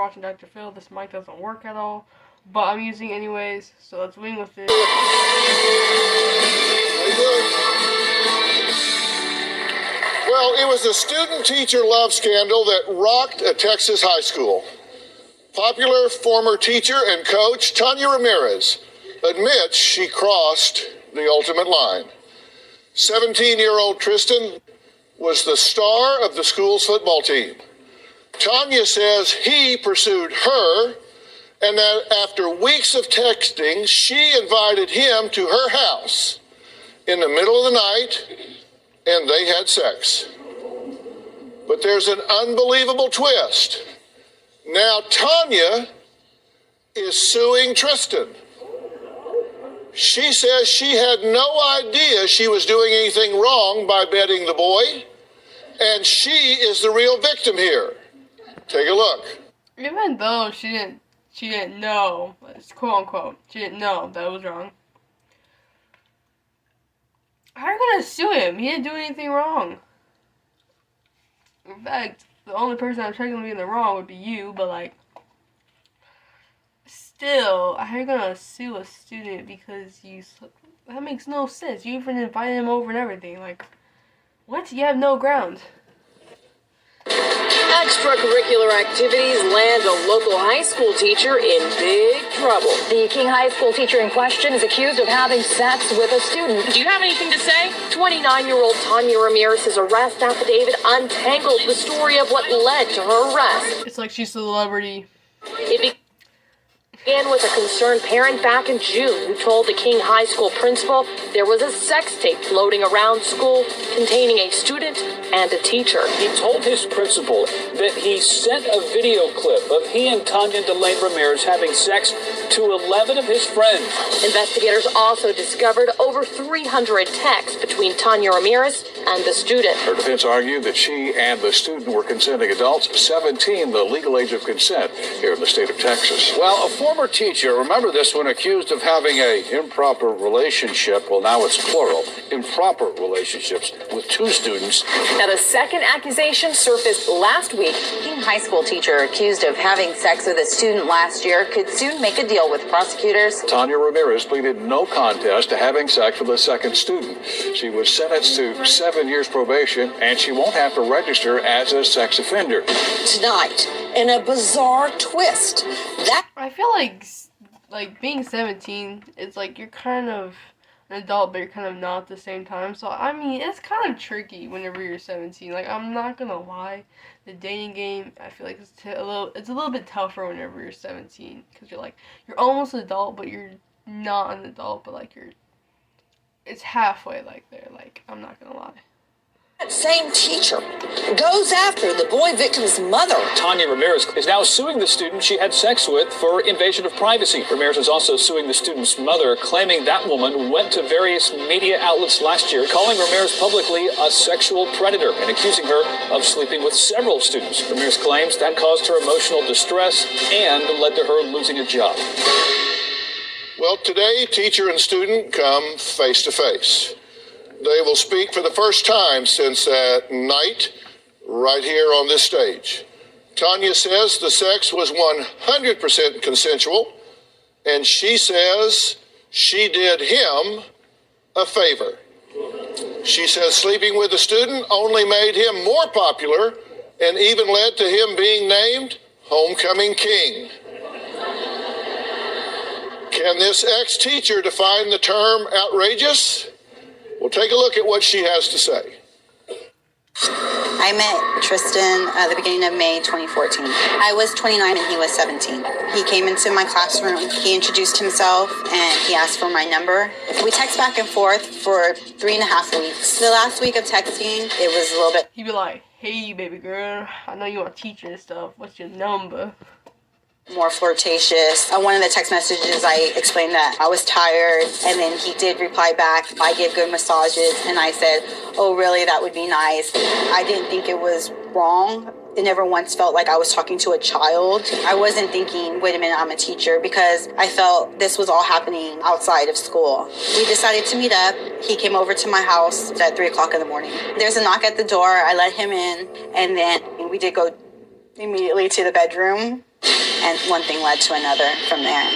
watching Dr. Phil, this mic doesn't work at all. But I'm using it anyways, so let's wing with it. Well, it was a student-teacher love scandal that rocked a Texas high school. Popular former teacher and coach Tanya Ramirez admits she crossed the ultimate line. 17-year-old Tristan was the star of the school's football team. Tanya says he pursued her, and that after weeks of texting, she invited him to her house in the middle of the night, and they had sex. But there's an unbelievable twist. Now Tanya is suing Tristan. She says she had no idea she was doing anything wrong by bedding the boy, and she is the real victim here. Take a look. Even though she didn't know, quote unquote, she didn't know that was wrong. How are you gonna sue him? He didn't do anything wrong. In fact, the only person I'm technically in the wrong would be you, but like, still, how are you gonna sue a student because that makes no sense. You even invited him over and everything. Like, what? You have no ground. Extracurricular activities land a local high school teacher in big trouble. The King High School teacher in question is accused of having sex with a student. Do you have anything to say? 29-year-old Tanya Ramirez's arrest affidavit untangled the story of what led to her arrest. It's like she's a celebrity. It began with a concerned parent back in June who told the King High School principal there was a sex tape floating around school containing a student and a teacher. He told his principal that he sent a video clip of he and Tanya Ramirez having sex to 11 of his friends. Investigators also discovered over 300 texts between Tanya Ramirez and the student. Her defense argued that she and the student were consenting adults, 17 the legal age of consent here in the state of Texas. Well, a former teacher, remember this one, accused of having a improper relationship, well now it's plural, improper relationships with two students. Now, the second accusation surfaced last week. King High School teacher accused of having sex with a student last year could soon make a deal with prosecutors. Tanya Ramirez pleaded no contest to having sex with a second student. She was sentenced to 7 years probation, and she won't have to register as a sex offender. Tonight, in a bizarre twist, I feel like being 17, it's like you're kind of an adult, but you're kind of not at the same time. So, I mean, it's kind of tricky whenever you're 17. Like, I'm not gonna lie. The dating game, I feel like it's a little bit tougher whenever you're 17. Because you're almost an adult, but you're not an adult. But, like, it's halfway, like, there. Like, I'm not gonna lie. that same teacher goes after the boy victim's mother. Tanya Ramirez is now suing the student she had sex with for invasion of privacy. Ramirez is also suing the student's mother, claiming that woman went to various media outlets last year, calling Ramirez publicly a sexual predator and accusing her of sleeping with several students. Ramirez claims that caused her emotional distress and led to her losing a job. Well, today, teacher and student come face to face. They will speak for the first time since that night right here on this stage. Tanya says the sex was 100% consensual, and she says she did him a favor. She says sleeping with the student only made him more popular and even led to him being named Homecoming King. Can this ex-teacher define the term outrageous? Well, take a look at what she has to say. I met Tristan at the beginning of May 2014. I was 29 and he was 17. He came into my classroom, he introduced himself, and he asked for my number. We text back and forth for 3.5 weeks. The last week of texting, it was a little bit... He'd be like, hey, baby girl, I know you want a teacher and stuff. What's your number? More flirtatious. On one of the text messages, I explained that I was tired, and then he did reply back, I give good massages, and I said, oh, really, that would be nice. I didn't think it was wrong. It never once felt like I was talking to a child. I wasn't thinking, wait a minute, I'm a teacher, because I felt this was all happening outside of school. We decided to meet up. He came over to my house at 3 o'clock in the morning. There's a knock at the door. I let him in, and then we did go immediately to the bedroom. And one thing led to another from there.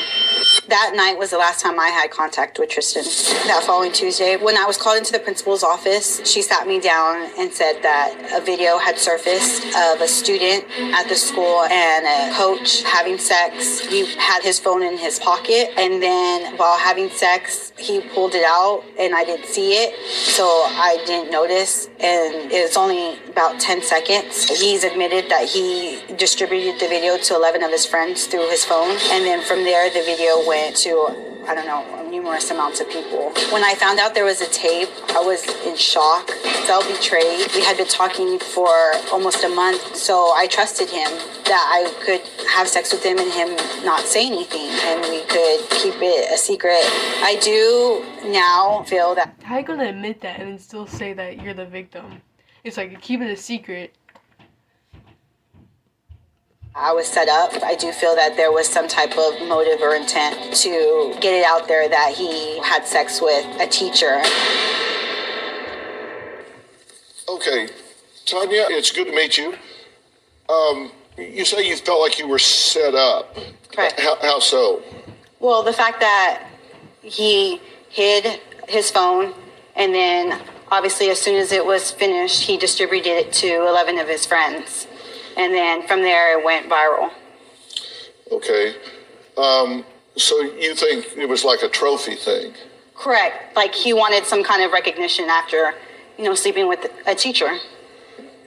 That night was the last time I had contact with Tristan. That following Tuesday, when I was called into the principal's office, she sat me down and said that a video had surfaced of a student at the school and a coach having sex. He had his phone in his pocket, and then while having sex, he pulled it out, and I didn't see it, so I didn't notice, and it was only about 10 seconds. He's admitted that he distributed the video to 11 of his friends through his phone, and then from there, the video went to, I don't know, numerous amounts of people. When I found out there was a tape, I was in shock, felt betrayed. We had been talking for almost a month, so I trusted him that I could have sex with him and him not say anything, and we could keep it a secret. I do now feel that... How are you gonna admit that and then still say that you're the victim? It's like, keep it a secret. I was set up. I do feel that there was some type of motive or intent to get it out there that he had sex with a teacher. Okay, Tanya, it's good to meet you. You say you felt like you were set up. Correct. How so? Well, the fact that he hid his phone, and then obviously as soon as it was finished, he distributed it to 11 of his friends. And then from there, it went viral. Okay. So you think it was like a trophy thing? Correct. Like he wanted some kind of recognition after, sleeping with a teacher.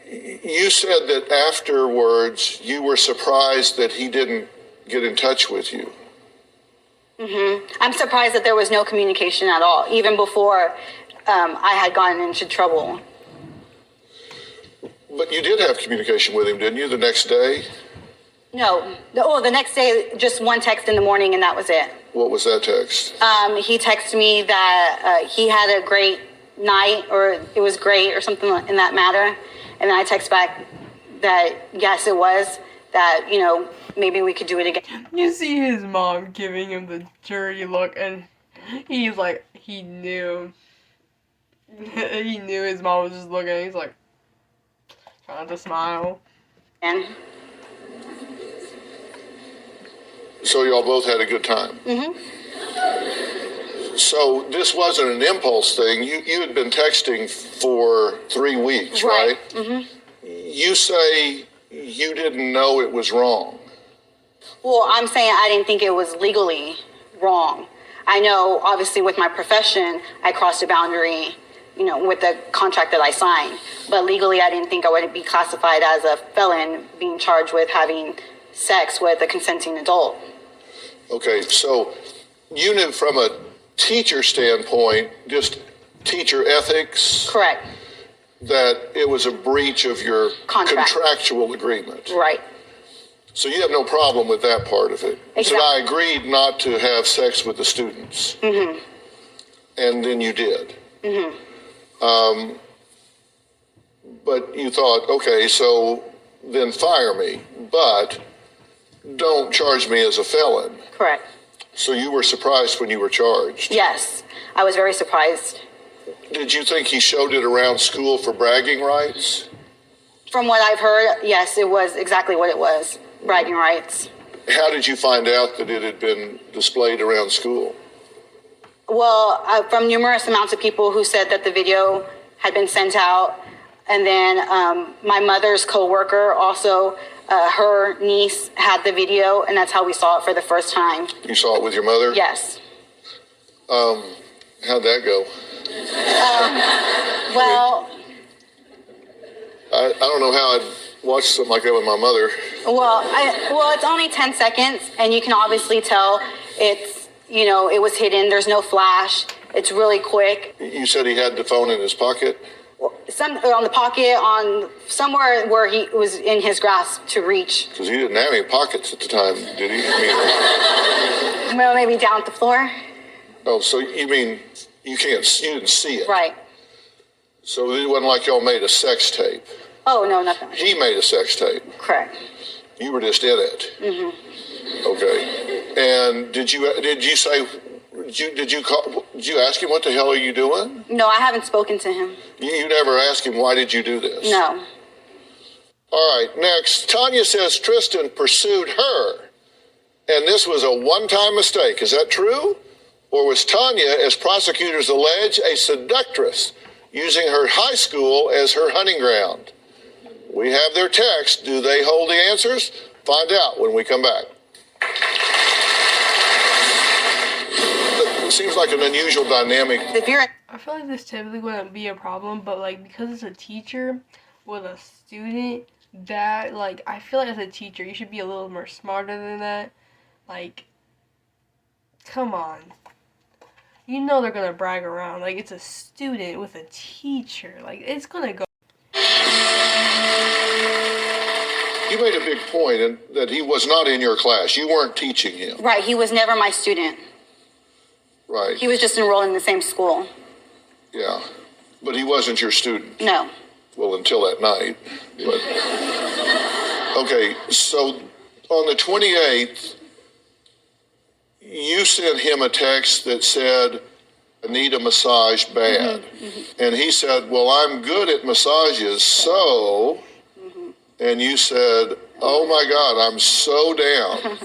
You said that afterwards you were surprised that he didn't get in touch with you. I'm surprised that there was no communication at all, even before I had gotten into trouble. But you did have communication with him, didn't you, the next day? No. The next day, just one text in the morning, and that was it. What was that text? He texted me that he had a great night, or it was great, or something in that matter. And then I text back that, yes, it was, that, maybe we could do it again. You see his mom giving him the dirty look, and he's like, he knew. He knew his mom was just looking, and he's like, trying to smile. And so y'all both had a good time? So this wasn't an impulse thing. You had been texting for 3 weeks, right? You say you didn't know it was wrong. Well, I'm saying I didn't think it was legally wrong. I know, obviously, with my profession, I crossed a boundary, with the contract that I signed. But legally, I didn't think I would be classified as a felon being charged with having sex with a consenting adult. Okay, so you knew from a teacher standpoint, just teacher ethics. Correct. That it was a breach of your contract. Contractual agreement. Right. So you have no problem with that part of it. Exactly. So I agreed not to have sex with the students. And then you did. But you thought, okay, so then fire me, but don't charge me as a felon. Correct. So you were surprised when you were charged? Yes, I was very surprised. Did you think he showed it around school for bragging rights? From what I've heard, yes, it was exactly what it was, bragging rights. How did you find out that it had been displayed around school? Well, from numerous amounts of people who said that the video had been sent out. And then my mother's coworker also, her niece had the video, and that's how we saw it for the first time. You saw it with your mother? Yes. How'd that go? Well, I don't know how I'd watch something like that with my mother. Well, it's only 10 seconds, and you can obviously tell it's, it was hidden. There's no flash. It's really quick. You said he had the phone in his pocket? Some on the pocket, on somewhere where he was in his grasp to reach. Because he didn't have any pockets at the time, did he? Well, maybe down at the floor. Oh, so you mean you didn't see it? Right. So it wasn't like y'all made a sex tape? Oh, no, nothing. He made a sex tape? Correct. You were just in it? Okay. And did you ask him what the hell are you doing? No, I haven't spoken to him. You never asked him why did you do this? No. All right, next. Tanya says Tristan pursued her and this was a one-time mistake. Is that true? Or was Tanya, as prosecutors allege, a seductress using her high school as her hunting ground? We have their text. Do they hold the answers? Find out when we come back. It seems like an unusual dynamic. I feel like this typically wouldn't be a problem, but like because it's a teacher with a student, that like I feel like as a teacher you should be a little more smarter than that. Like, come on. You know they're gonna brag around. Like, it's a student with a teacher. Like, it's gonna go. You made a big point in that he was not in your class. You weren't teaching him. Right, he was never my student. Right. He was just enrolled in the same school. Yeah. But he wasn't your student. No. Well, until that night. But okay, so on the 28th, you sent him a text that said, I need a massage bad. And he said, well, I'm good at massages, so... And you said, oh my God, I'm so down.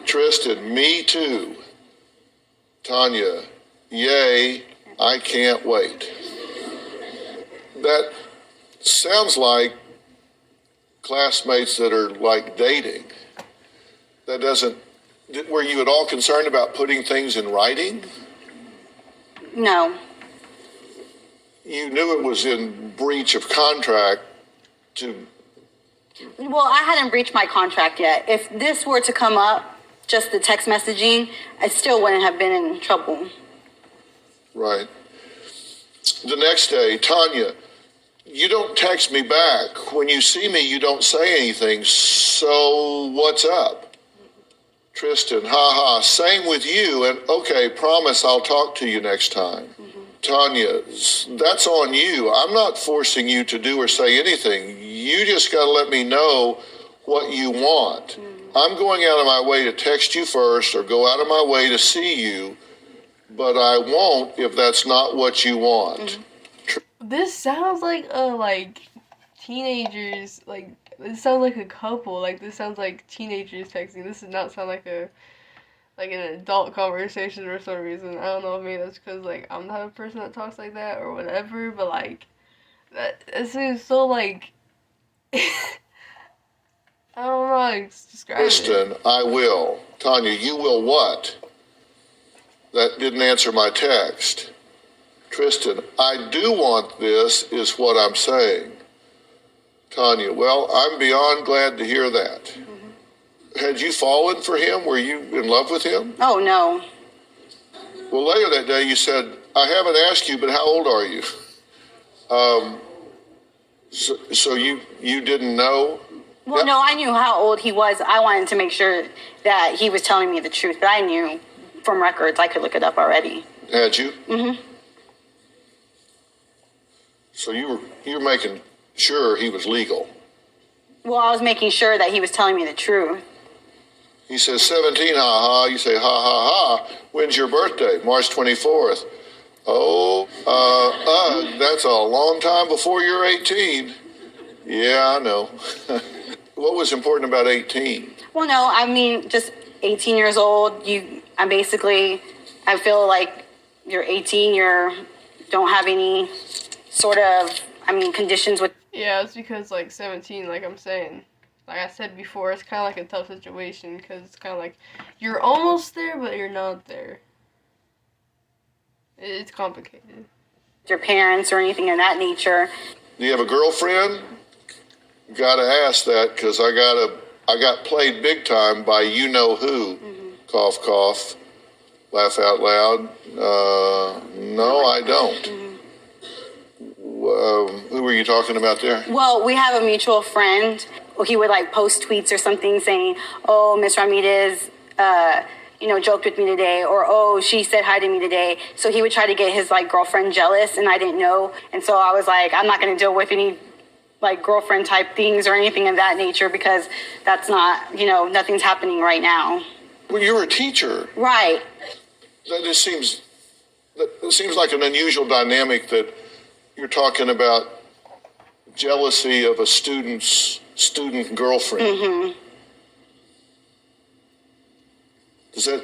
Tristan, me too. Tanya, yay, I can't wait. That sounds like classmates that are like dating. That doesn't, were you at all concerned about putting things in writing? No. You knew it was in breach of contract to... Well, I hadn't breached my contract yet. If this were to come up, just the text messaging, I still wouldn't have been in trouble. Right. The next day, Tanya, you don't text me back. When you see me, you don't say anything. So what's up? Tristan, ha, same with you. And okay, promise I'll talk to you next time. Tanya, that's on you. I'm not forcing you to do or say anything. You just got to let me know what you want. I'm going out of my way to text you first or go out of my way to see you, but I won't if that's not what you want. This sounds like teenagers, like this sounds like a couple. Like this sounds like teenagers texting. This does not sound like an adult conversation for some reason. I don't know, maybe that's because like I'm not a person that talks like that or whatever, but like that it seems so like I don't know how to describe Tristan, it. I will. Tanya, you will what? That didn't answer my text. Tristan, I do want this, is what I'm saying. Tanya, well, I'm beyond glad to hear that. Had you fallen for him? Were you in love with him? Oh, no. Well, later that day you said, I haven't asked you, but how old are you? So you didn't know? Well, no, I knew how old he was. I wanted to make sure that he was telling me the truth, but I knew from records. I could look it up already. Had you? So you were making sure he was legal. Well, I was making sure that he was telling me the truth. He says 17, ha. You say, ha. When's your birthday? March 24th. Oh, that's a long time before you're 18. Yeah, I know. What was important about 18? Well, no, I mean, just 18 years old. I feel like you're 18, don't have any sort of, conditions with. Yeah, it's because like 17, like I'm saying. Like I said before, it's kind of like a tough situation because it's kind of like you're almost there, but you're not there. It's complicated. Your parents or anything of that nature. Do you have a girlfriend? Got to ask that because I got played big time by you know who. Cough, cough. Laugh out loud. No, I don't. Who were you talking about there? Well, we have a mutual friend. He would post tweets or something saying, "Oh, Miss Ramirez, joked with me today," or "Oh, she said hi to me today." So he would try to get his girlfriend jealous, and I didn't know, and so I was like, "I'm not going to deal with any girlfriend type things or anything of that nature because that's not, nothing's happening right now." Well, you're a teacher, right? That seems like an unusual dynamic that you're talking about jealousy of a student girlfriend. Does that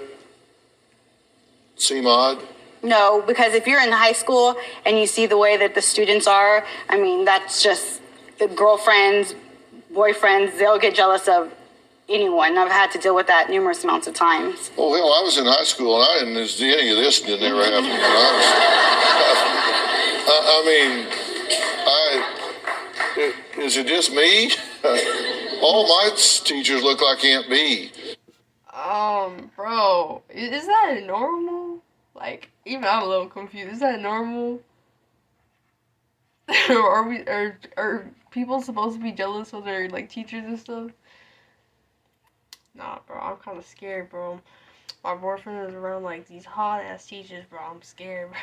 seem odd? No, because if you're in high school and you see the way that the students are, I mean, that's just the girlfriends, boyfriends, they'll get jealous of anyone. I've had to deal with that numerous amounts of times. Oh, hell, I was in high school and I didn't see any of this didn't ever happen when I was. Is it just me? All my teachers look like Aunt B. Bro, is that normal? Like, even I'm a little confused. Is that normal? Are people supposed to be jealous of their, like, teachers and stuff? Nah, bro, I'm kind of scared, bro. My boyfriend is around, like, these hot-ass teachers, bro. I'm scared, bro.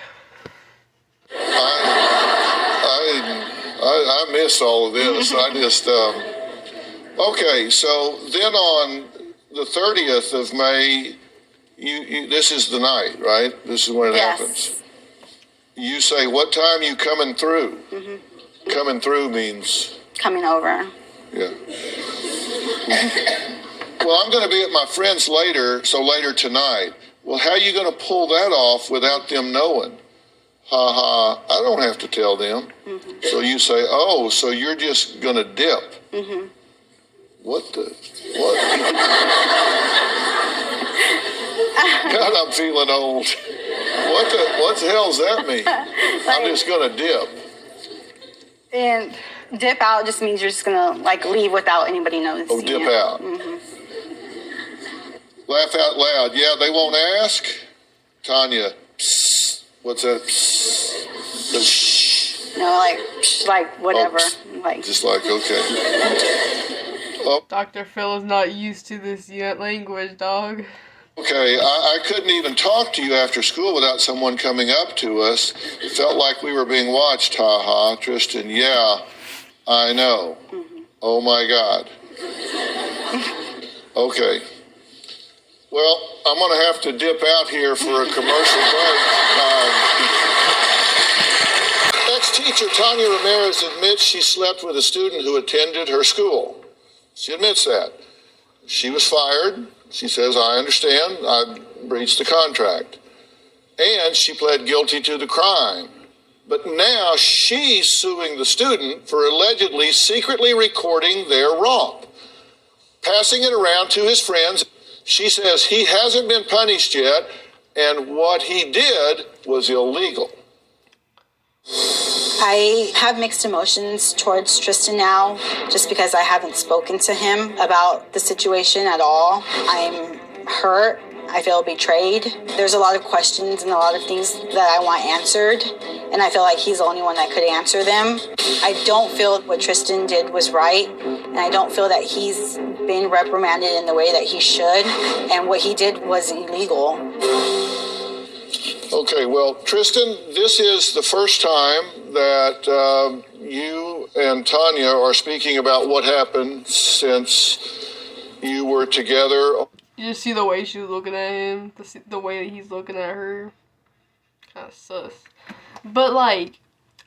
I missed all of this. I just, okay, so then on the 30th of May, you this is the night, right? This is when it happens. You say, what time you coming through? Mm-hmm. Coming through means? Coming over. Yeah. Well, I'm going to be at my friend's later, so later tonight. Well, how are you going to pull that off without them knowing? Ha ha, I don't have to tell them. Mm-hmm. So you say, oh, so you're just going to dip. Mm-hmm. What? God, I'm feeling old. What the hell does that mean? I'm just going to dip. And dip out just means you're just going to, like, leave without anybody noticing. Oh, dip out. Mm-hmm. Laugh out loud. Yeah, they won't ask. Tanya, psst. What's that? Psst. No, like whatever. Oh, like just like, okay. Oh. Dr. Phil is not used to this yet language, dog. Okay, I couldn't even talk to you after school without someone coming up to us. It felt like we were being watched, ha-ha. Tristan, yeah, I know. Mm-hmm. Oh, my God. Okay. Well, I'm going to have to dip out here for a commercial break. Ex-teacher Tanya Ramirez admits she slept with a student who attended her school. She admits that. She was fired. She says, I understand. I breached the contract. And she pled guilty to the crime. But now she's suing the student for allegedly secretly recording their romp, passing it around to his friends. She says he hasn't been punished yet, and what he did was illegal. I have mixed emotions towards Tristan now, just because I haven't spoken to him about the situation at all. I'm hurt. I feel betrayed. There's a lot of questions and a lot of things that I want answered, and I feel like he's the only one that could answer them. I don't feel what Tristan did was right, and I don't feel that he's been reprimanded in the way that he should, and what he did was illegal. Okay, well, Tristan, this is the first time that you and Tanya are speaking about what happened since you were together. You just see the way she was looking at him, the way that he's looking at her. Kind of sus. But, like,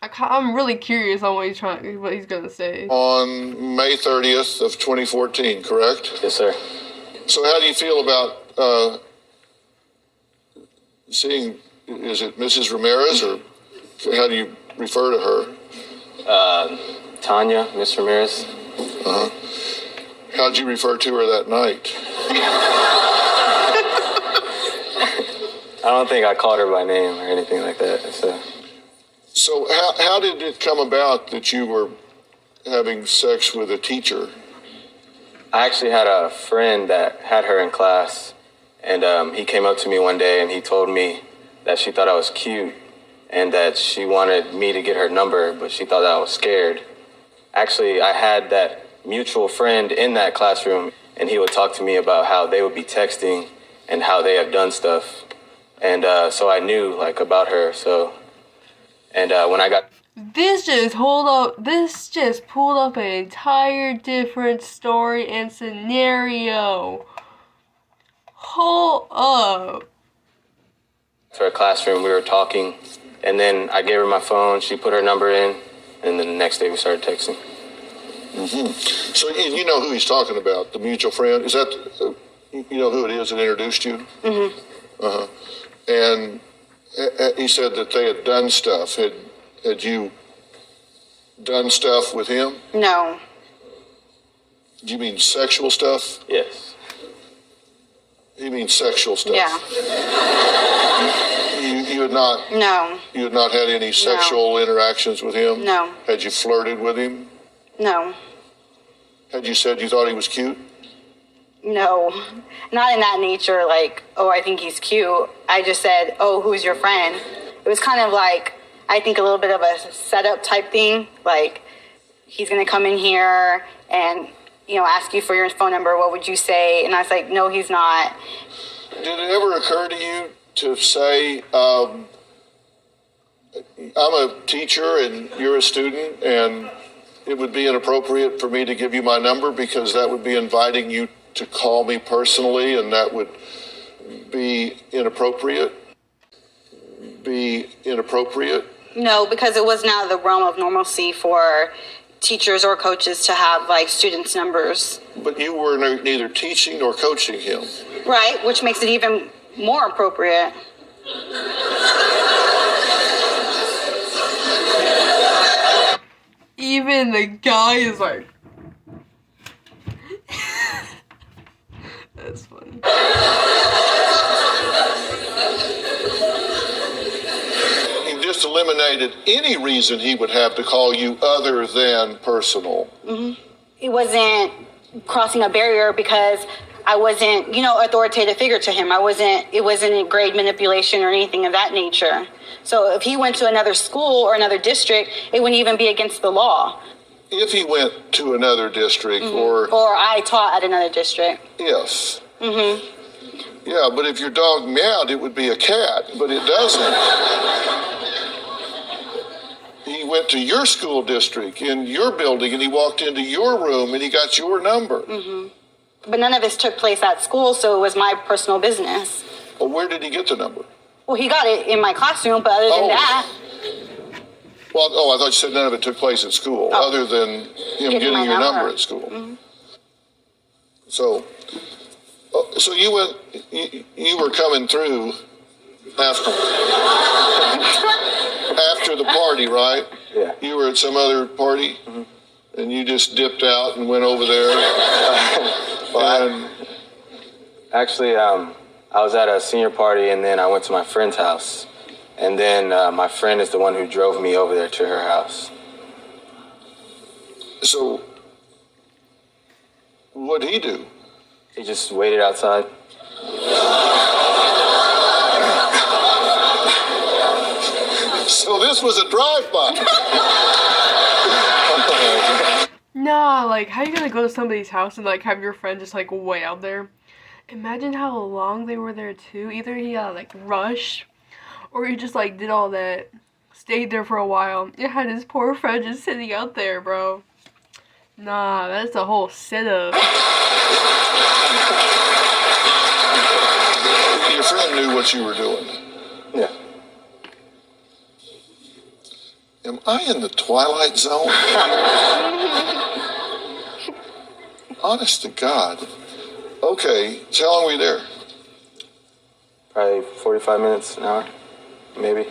I'm really curious on what he's going to say. On May 30th of 2014, correct? Yes, sir. So how do you feel about seeing, is it Mrs. Ramirez, or how do you refer to her? Tanya, Miss Ramirez. Uh-huh. How'd you refer to her that night? I don't think I called her by name or anything like that. So how did it come about that you were having sex with a teacher? I actually had a friend that had her in class, and he came up to me one day and he told me that she thought I was cute and that she wanted me to get her number, but she thought that I was scared. Actually, I had that mutual friend in that classroom, and he would talk to me about how they would be texting and how they have done stuff. And so I knew, like, about her. So, and when I got... This just pulled up an entire different story and scenario. Hold up. To her classroom, we were talking, and then I gave her my phone, she put her number in, and then the next day we started texting. Mm-hmm. So you know who he's talking about, the mutual friend? Is that You know who it is that introduced you? Mm-hmm. Uh-huh. And he said that they had done stuff. Had you done stuff with him? No. Do you mean sexual stuff? Yes. He means sexual stuff. Yeah. You had not. No. You had not had any sexual interactions with him? No. Had you flirted with him? No. Had you said you thought he was cute? No. Not in that nature, like, oh, I think he's cute. I just said, oh, who's your friend? It was kind of like, I think a little bit of a setup type thing. Like, he's going to come in here and, you know, ask you for your phone number. What would you say? And I was like, no, he's not. Did it ever occur to you to say, I'm a teacher and you're a student, and it would be inappropriate for me to give you my number because that would be inviting you to call me personally, and that would be inappropriate? No, because it wasn't out of the realm of normalcy for teachers or coaches to have, like, students' numbers. But you were neither teaching nor coaching him. Right, which makes it even more appropriate. Even the guy is like... That's funny. You just eliminated any reason he would have to call you other than personal. Mm-hmm. It wasn't crossing a barrier because I wasn't, you know, authoritative figure to him. It wasn't grade manipulation or anything of that nature. So if he went to another school or another district, it wouldn't even be against the law. If he went to another district or I taught at another district. Yes. Mm-hmm. Yeah, but if your dog meowed, it would be a cat, but it doesn't. He went to your school district in your building, and he walked into your room, and he got your number. Mm-hmm. But none of this took place at school, so it was my personal business. Well, where did he get the number? Well, he got it in my classroom, but other than that... Well, I thought you said none of it took place at school, other than him getting your number at school. Mm-hmm. So you were coming through after the party, right? Yeah. You were at some other party, and you just dipped out and went over there. Actually, I was at a senior party, and then I went to my friend's house. And then my friend is the one who drove me over there to her house. So, what'd he do? He just waited outside. So this was a drive-by. Nah, like, how you gonna go to somebody's house and, like, have your friend just, like, way out there? Imagine how long they were there, too. Either he got, like, rushed, or he just, like, did all that, stayed there for a while. You had his poor friend just sitting out there, bro. Nah, that's a whole setup. Your friend knew what you were doing. Yeah. Am I in the Twilight Zone? Honest to God. Okay, so how long were you there? Probably 45 minutes, an hour, maybe.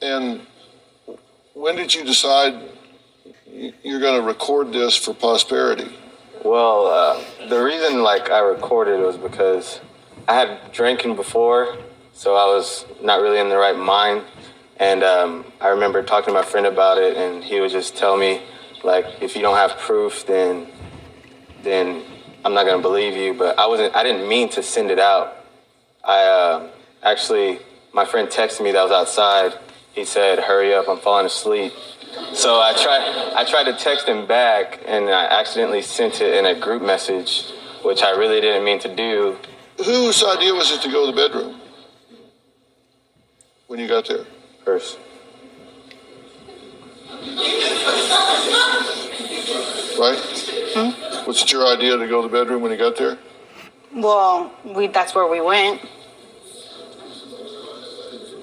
And when did you decide you're going to record this for posterity? Well, the reason, like, I recorded was because I had drinking before, so I was not really in the right mind. And I remember talking to my friend about it, and he would just tell me, like, if you don't have proof, then I'm not gonna believe you. But I didn't mean to send it out. Actually, my friend texted me that I was outside. He said, "Hurry up, I'm falling asleep." So I tried to text him back, and I accidentally sent it in a group message, which I really didn't mean to do. Whose idea was it to go to the bedroom when you got there? Hers. Right? Was it your idea to go to the bedroom when you got there? Well, that's where we went.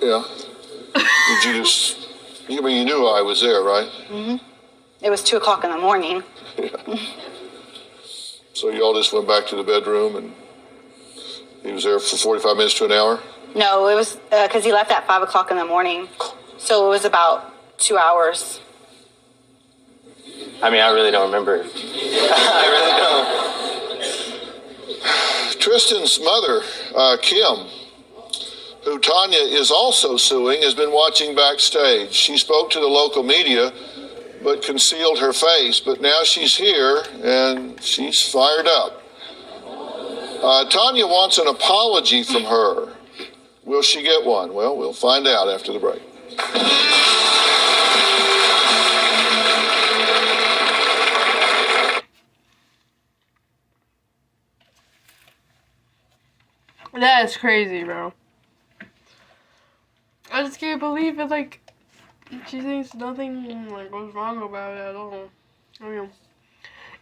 Yeah. Did you just... I mean, you knew I was there, right? It was 2:00 in the morning. Yeah. So y'all just went back to the bedroom and he was there for 45 minutes to an hour? No, it was because he left at 5 o'clock in the morning. So it was about 2 hours. I mean, I really don't remember. I really don't. Tristan's mother, Kim, who Tanya is also suing, has been watching backstage. She spoke to the local media, but concealed her face. But now she's here, and she's fired up. Tanya wants an apology from her. Will she get one? Well, we'll find out after the break. That is crazy, bro. I just can't believe it. Like, she thinks nothing like goes wrong about it at all. I mean,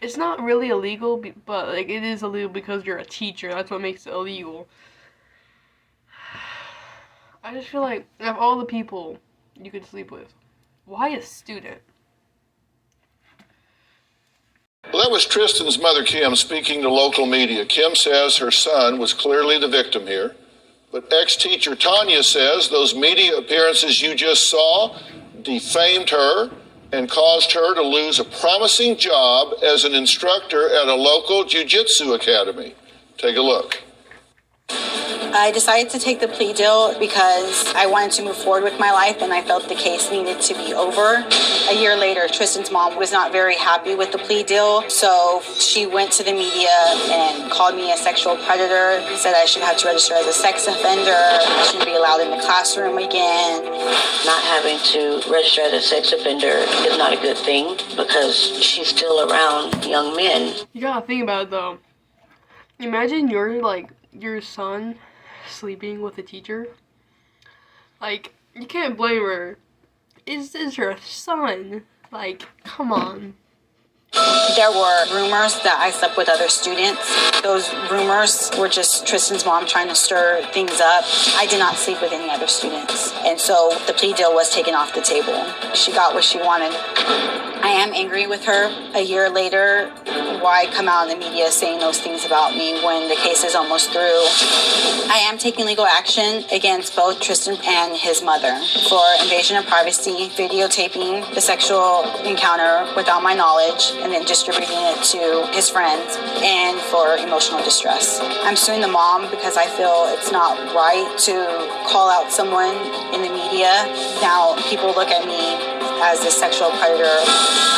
it's not really illegal, but like it is illegal because you're a teacher. That's what makes it illegal. I just feel like of all the people you could sleep with, why a student? Well, that was Tristan's mother, Kim, speaking to local media. Kim says her son was clearly the victim here. But ex-teacher Tanya says those media appearances you just saw defamed her and caused her to lose a promising job as an instructor at a local jiu-jitsu academy. Take a look. I decided to take the plea deal because I wanted to move forward with my life and I felt the case needed to be over. A year later, Tristan's mom was not very happy with the plea deal, so she went to the media and called me a sexual predator, said I should have to register as a sex offender, I shouldn't be allowed in the classroom again. Not having to register as a sex offender is not a good thing because she's still around young men. You gotta think about it though. Imagine your son sleeping with a teacher. Like, you can't blame her. This is her son. Like, come on. There were rumors that I slept with other students. Those rumors were just Tristan's mom trying to stir things up. I did not sleep with any other students. And so the plea deal was taken off the table. She got what she wanted. I am angry with her. A year later, why come out in the media saying those things about me when the case is almost through? I am taking legal action against both Tristan and his mother for invasion of privacy, videotaping the sexual encounter without my knowledge, and then distributing it to his friends, and for emotional distress. I'm suing the mom because I feel it's not right to call out someone in the media. Now people look at me as a sexual predator.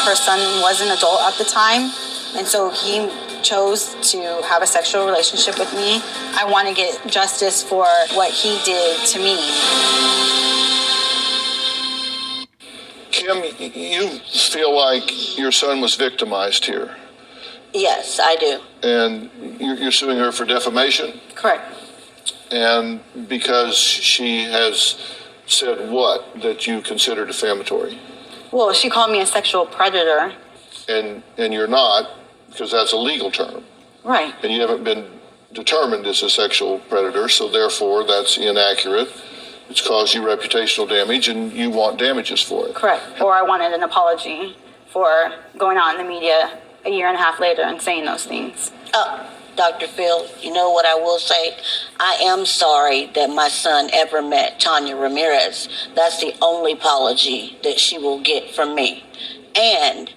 Her son was an adult at the time, and so he chose to have a sexual relationship with me. I want to get justice for what he did to me. Kim, you feel like your son was victimized here, Yes, I do. and you're suing her for defamation, Correct. and because she has said what that you consider defamatory, Well, she called me a sexual predator. and you're not, because that's a legal term, Right. and you haven't been determined as a sexual predator, so therefore that's inaccurate. It's caused you reputational damage, and you want damages for it. Correct. Or I wanted an apology for going out in the media a year and a half later and saying those things. Dr. Phil, you know what I will say? I am sorry that my son ever met Tanya Ramirez. That's the only apology that she will get from me. And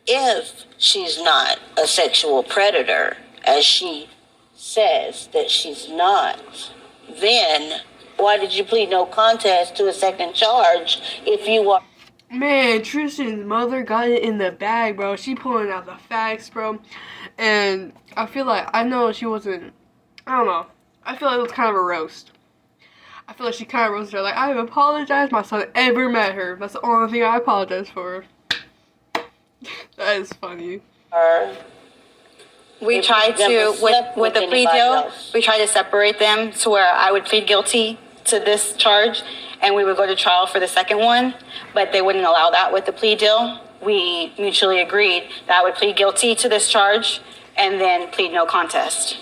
if she's not a sexual predator, as she says that she's not, then why did you plead no contest to a second charge if you are... Man, Tristan's mother got it in the bag, bro. She pulling out the facts, bro. And I feel like, I know she wasn't, I don't know. I feel like it was kind of a roast. I feel like she kind of roasted her. Like, I apologize. My son ever met her. That's the only thing I apologize for. That is funny. We tried to, with the plea deal, we tried to separate them to where I would plead guilty to this charge and we would go to trial for the second one, but they wouldn't allow that with the plea deal. We mutually agreed that I would plead guilty to this charge and then plead no contest.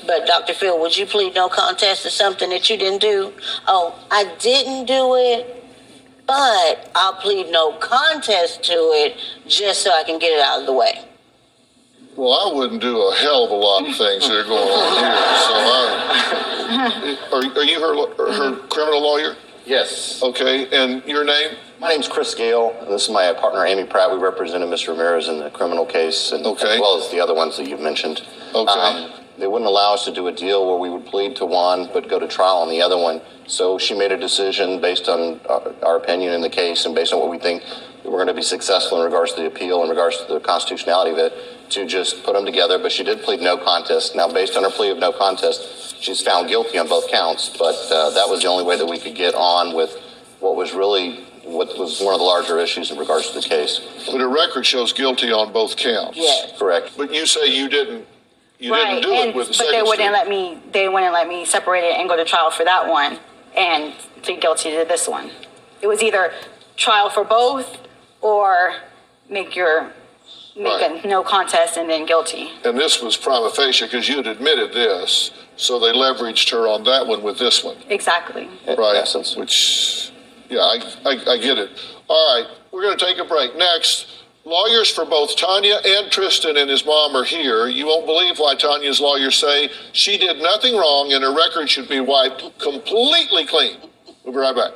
But Dr. Phil, would you plead no contest to something that you didn't do? Oh, I didn't do it, but I'll plead no contest to it just so I can get it out of the way. Well, I wouldn't do a hell of a lot of things that are going on here. So, are you her criminal lawyer? Yes. Okay, and your name? My name's Chris Gale, and this is my partner, Amy Pratt. We represented Mr. Ramirez in the criminal case, and as well as the other ones that you've mentioned. Okay. They wouldn't allow us to do a deal where we would plead to one but go to trial on the other one. So she made a decision based on our opinion in the case and based on what we think we're going to be successful in regards to the appeal, in regards to the constitutionality of it, to just put them together. But she did plead no contest. Now, based on her plea of no contest, she's found guilty on both counts. But that was the only way that we could get on with what was really what was one of the larger issues in regards to the case. But her record shows guilty on both counts. Yes. Correct. But you say you didn't. You right. didn't do it with the second. But they wouldn't let me separate it and go to trial for that one and plead guilty to this one. It was either trial for both or make a no contest and then guilty. And this was prima facie because you had admitted this, so they leveraged her on that one with this one. Exactly. Right. In essence. Which, yeah, I get it. All right, we're going to take a break. Next, lawyers for both Tanya and Tristan and his mom are here. You won't believe why Tanya's lawyers say she did nothing wrong and her record should be wiped completely clean. We'll be right back.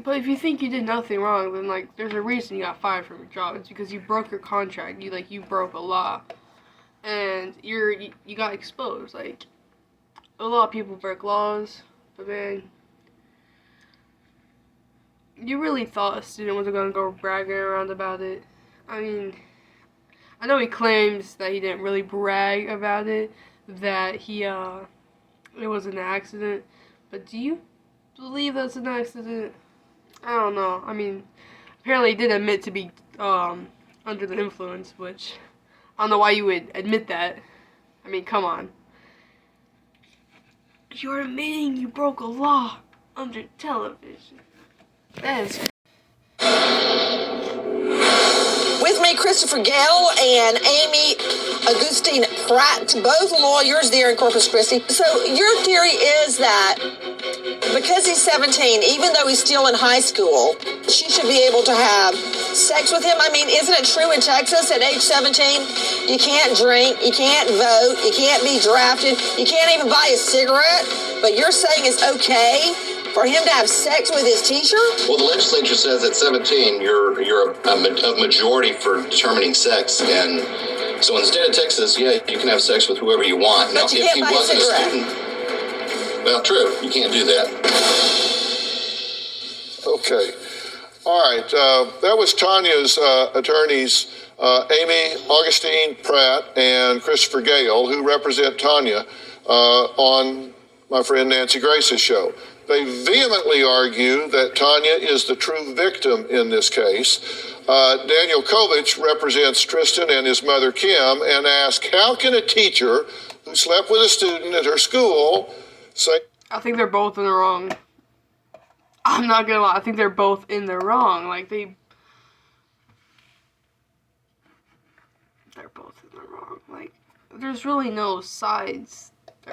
But if you think you did nothing wrong, then like there's a reason you got fired from your job. It's because you broke your contract. You broke a law, and you got exposed. Like a lot of people break laws, but man, you really thought a student wasn't gonna go bragging around about it. I mean, I know he claims that he didn't really brag about it, that it was an accident. But do you believe that's an accident? I don't know. I mean, apparently he did admit to be under the influence, which I don't know why you would admit that. I mean, come on. You're admitting you broke a law under television. That is... With me, Christopher Gale and Amy Augustine Pratt, both lawyers there in Corpus Christi. So your theory is that because he's 17, even though he's still in high school, she should be able to have sex with him? I mean, isn't it true in Texas at age 17, you can't drink, you can't vote, you can't be drafted, you can't even buy a cigarette, but you're saying it's okay for him to have sex with his teacher? Well, the legislature says at 17, you're a majority for determining sex, and so in the state of Texas, yeah, you can have sex with whoever you want. But now, you if can't he buy a wasn't a cigarette. student, well, true, you can't do that. Okay. All right. That was Tanya's attorneys, Amy Augustine Pratt and Christopher Gale, who represent Tanya on my friend Nancy Grace's show. They vehemently argue that Tanya is the true victim in this case. Daniel Kovich represents Tristan and his mother Kim and asks, how can a teacher who slept with a student at her school say... I think they're both in the wrong. I'm not gonna lie, I think they're both in the wrong. Like, they're both in the wrong. Like, there's really no sides.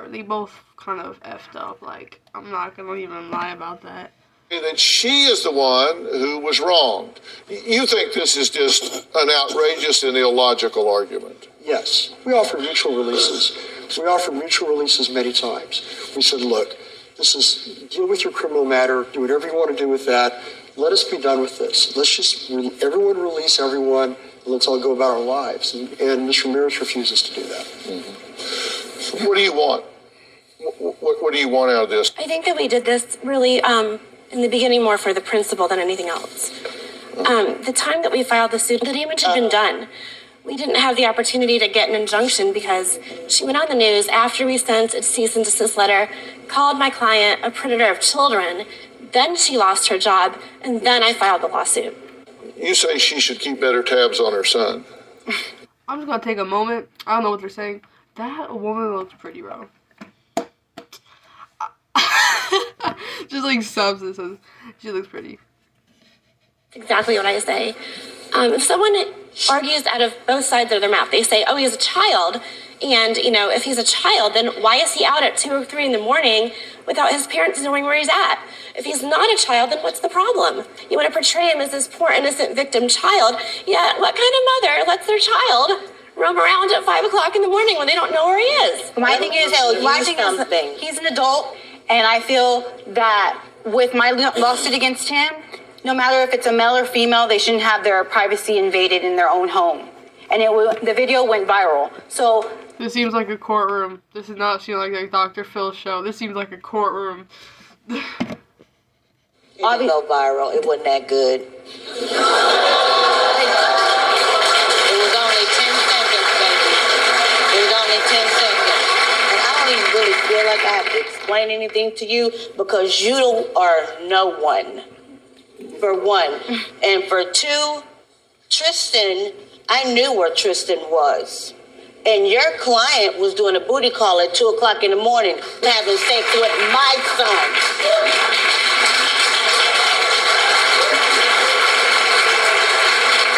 They both kind of effed up. Like, I'm not gonna even lie about that. That she is the one who was wronged. You think this is just an outrageous and illogical argument? Yes. We offer mutual releases. We offered mutual releases many times. We said, look, deal with your criminal matter, do whatever you want to do with that. Let us be done with this. Let's just, everyone release everyone, and let's all go about our lives. And Mr. Ramirez refuses to do that. Mm-hmm. What do you want? What do you want out of this? I think that we did this really in the beginning more for the principal than anything else. The time that we filed the suit, the damage had been done. We didn't have the opportunity to get an injunction because she went on the news after we sent a cease and desist letter, called my client a predator of children, then she lost her job, and then I filed the lawsuit. You say she should keep better tabs on her son. I'm just gonna take a moment. I don't know what they're saying. That woman looks pretty, bro. Just like subs and says she looks pretty. That's exactly what I say. If someone argues out of both sides of their mouth, they say, oh, he's a child. And, if he's a child, then why is he out at 2 or 3 in the morning without his parents knowing where he's at. If he's not a child, then what's the problem? You want to portray him as this poor innocent victim child, yet what kind of mother lets their child roam around at 5 o'clock in the morning when they don't know where he is? My thing is, he's an adult, and I feel that with my lawsuit against him, no matter if it's a male or female, they shouldn't have their privacy invaded in their own home. And the video went viral. So this seems like a courtroom. This does not seem like a Dr. Phil show. This seems like a courtroom. It didn't go viral. It wasn't that good. It was only 10 seconds, baby. It was only 10 seconds. And I don't even really feel like I have to explain anything to you because you are no one, for one. And for two, Tristan, I knew where Tristan was. And your client was doing a booty call at 2 o'clock in the morning, having sex with my son.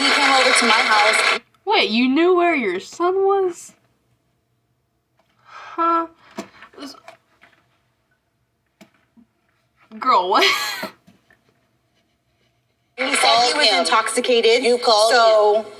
he came over to my house. Wait, you knew where your son was? Huh? Girl, what? He said he was intoxicated. You called him.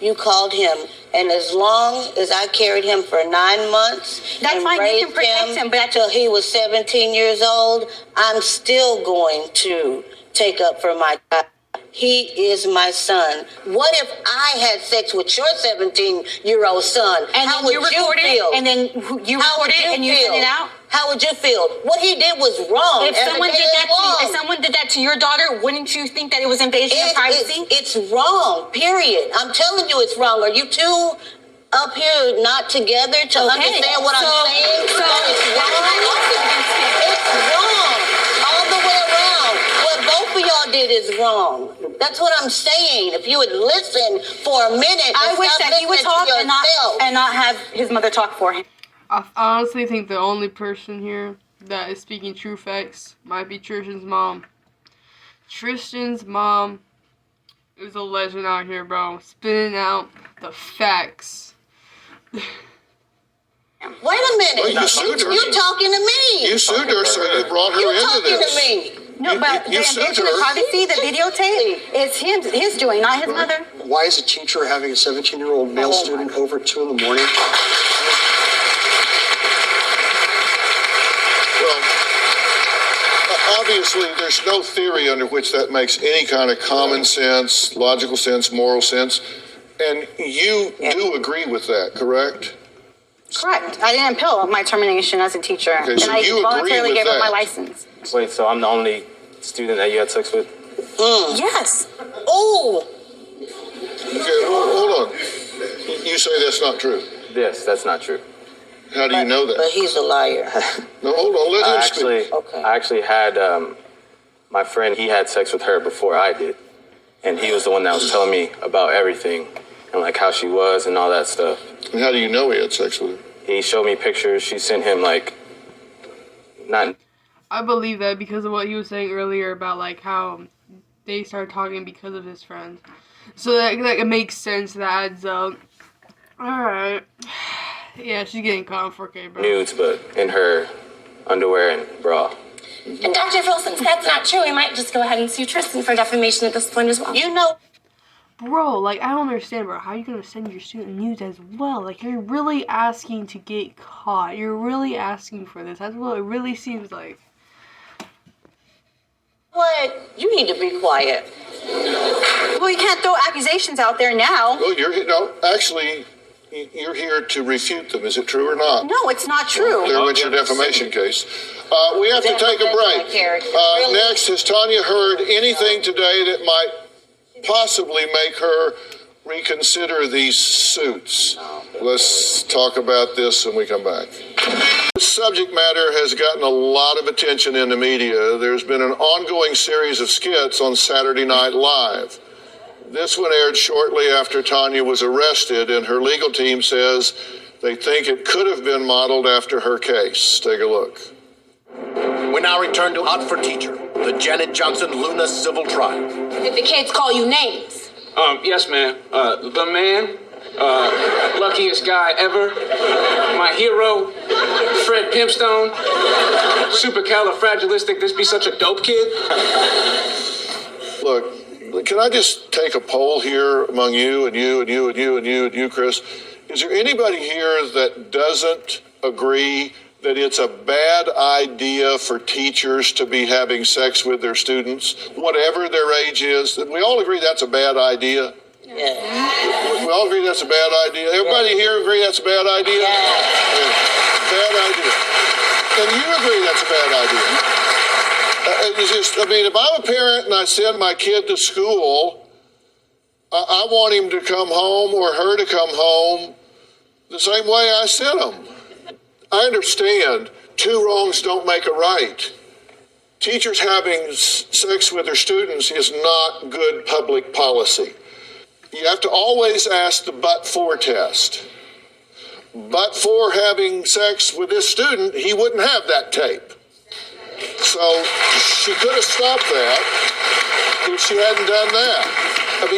You called him. And as long as I carried him for 9 months, that's fine. You can protect him, but until he was 17 years old, I'm still going to take up for my child. He is my son. What if I had sex with your 17-year-old son? And how would you feel? And then you recorded it and you sent it out? How would you feel? What he did was wrong. If someone did that to your daughter, wouldn't you think that it was invasion of privacy? It's wrong, period. I'm telling you it's wrong. Are you two up here not together to understand what I'm saying? So it's wrong all the way around. What both of y'all did is wrong. That's what I'm saying. If you would listen for a minute, I wish that he would talk and not have his mother talk for him. I honestly think the only person here that is speaking true facts might be Tristan's mom. Tristan's mom is a legend out here, bro. Spitting out the facts. Wait a minute. Well, you sued her. You're talking to me. You sued her, so you brought her into this. You're talking to me. No, but the invasion of privacy, the videotape, it's his doing, not his mother. Why is a teacher having a 17-year-old male student over at 2 in the morning? Obviously, there's no theory under which that makes any kind of common sense, logical sense, moral sense. And you do agree with that, correct? Correct. I didn't appeal my termination as a teacher. Okay, so and I you agree voluntarily with gave up that. my license. Wait, so I'm the only student that you had sex with? Yes. Oh. Okay, hold on. You say that's not true. Yes, that's not true. How do you know that? But he's a liar. No, hold on. Let him speak. I actually had my friend. He had sex with her before I did, and he was the one that was telling me about everything and like how she was and all that stuff. And how do you know he had sex with her? He showed me pictures. She sent him like not. I believe that because of what he was saying earlier about like how they started talking because of his friend. So that it makes sense. That adds up. All right. Yeah, she's getting caught on 4K, bro. Nudes, but in her underwear and bra. And Dr. Phil, since that's not true, we might just go ahead and sue Tristan for defamation at this point as well. You know, bro, like, I don't understand, bro. How are you going to send your student nudes as well? Like, you're really asking to get caught. You're really asking for this. That's what it really seems like. what? You need to be quiet. Well, you can't throw accusations out there now. Well, actually, you're here to refute them. Is it true or not? No, it's not true. There went your defamation case. We have to take a break. Next, has Tanya heard anything today that might possibly make her reconsider these suits? Let's talk about this when we come back. This subject matter has gotten a lot of attention in the media. There's been an ongoing series of skits on Saturday Night Live. This one aired shortly after Tanya was arrested, and her legal team says they think it could have been modeled after her case. Take a look. We now return to Oxford Teacher, the Janet Johnson Luna civil trial. Did the kids call you names? Yes, ma'am. The man, luckiest guy ever, my hero, Fred Pimpstone, supercalifragilistic, this be such a dope kid. Look, can I just take a poll here among you and you and you and you and you and you, Chris? Is there anybody here that doesn't agree that it's a bad idea for teachers to be having sex with their students, whatever their age is? We all agree that's a bad idea. Yeah. We all agree that's a bad idea. Everybody here agree that's a bad idea? Yeah. Bad idea. And you agree that's a bad idea. If I'm a parent and I send my kid to school, I want him to come home or her to come home the same way I sent him. I understand 2 wrongs don't make a right. Teachers having sex with their students is not good public policy. You have to always ask the but-for test. But for having sex with this student, he wouldn't have that tape. So she could have stopped that if she hadn't done that.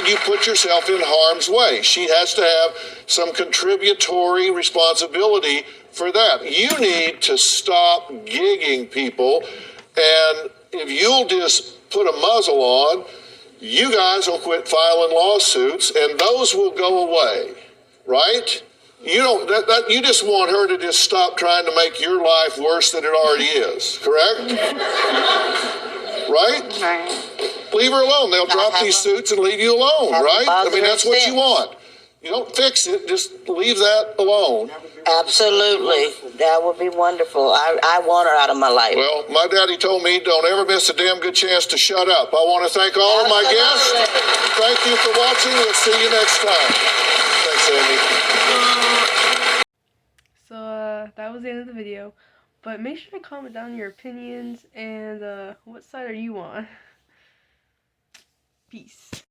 You put yourself in harm's way. She has to have some contributory responsibility for that. You need to stop gigging people, and if you'll just put a muzzle on, you guys will quit filing lawsuits, and those will go away, right? You don't. You just want her to just stop trying to make your life worse than it already is, correct? Right? Leave her alone. They'll drop these suits and leave you alone, right? That's what you want. You don't fix it. Just leave that alone. Absolutely. That would be wonderful. I want her out of my life. Well, my daddy told me don't ever miss a damn good chance to shut up. I want to thank all of my guests. Thank you for watching. We'll see you next time. Thanks, Amy. So, that was the end of the video. But make sure to comment down your opinions and what side are you on. Peace.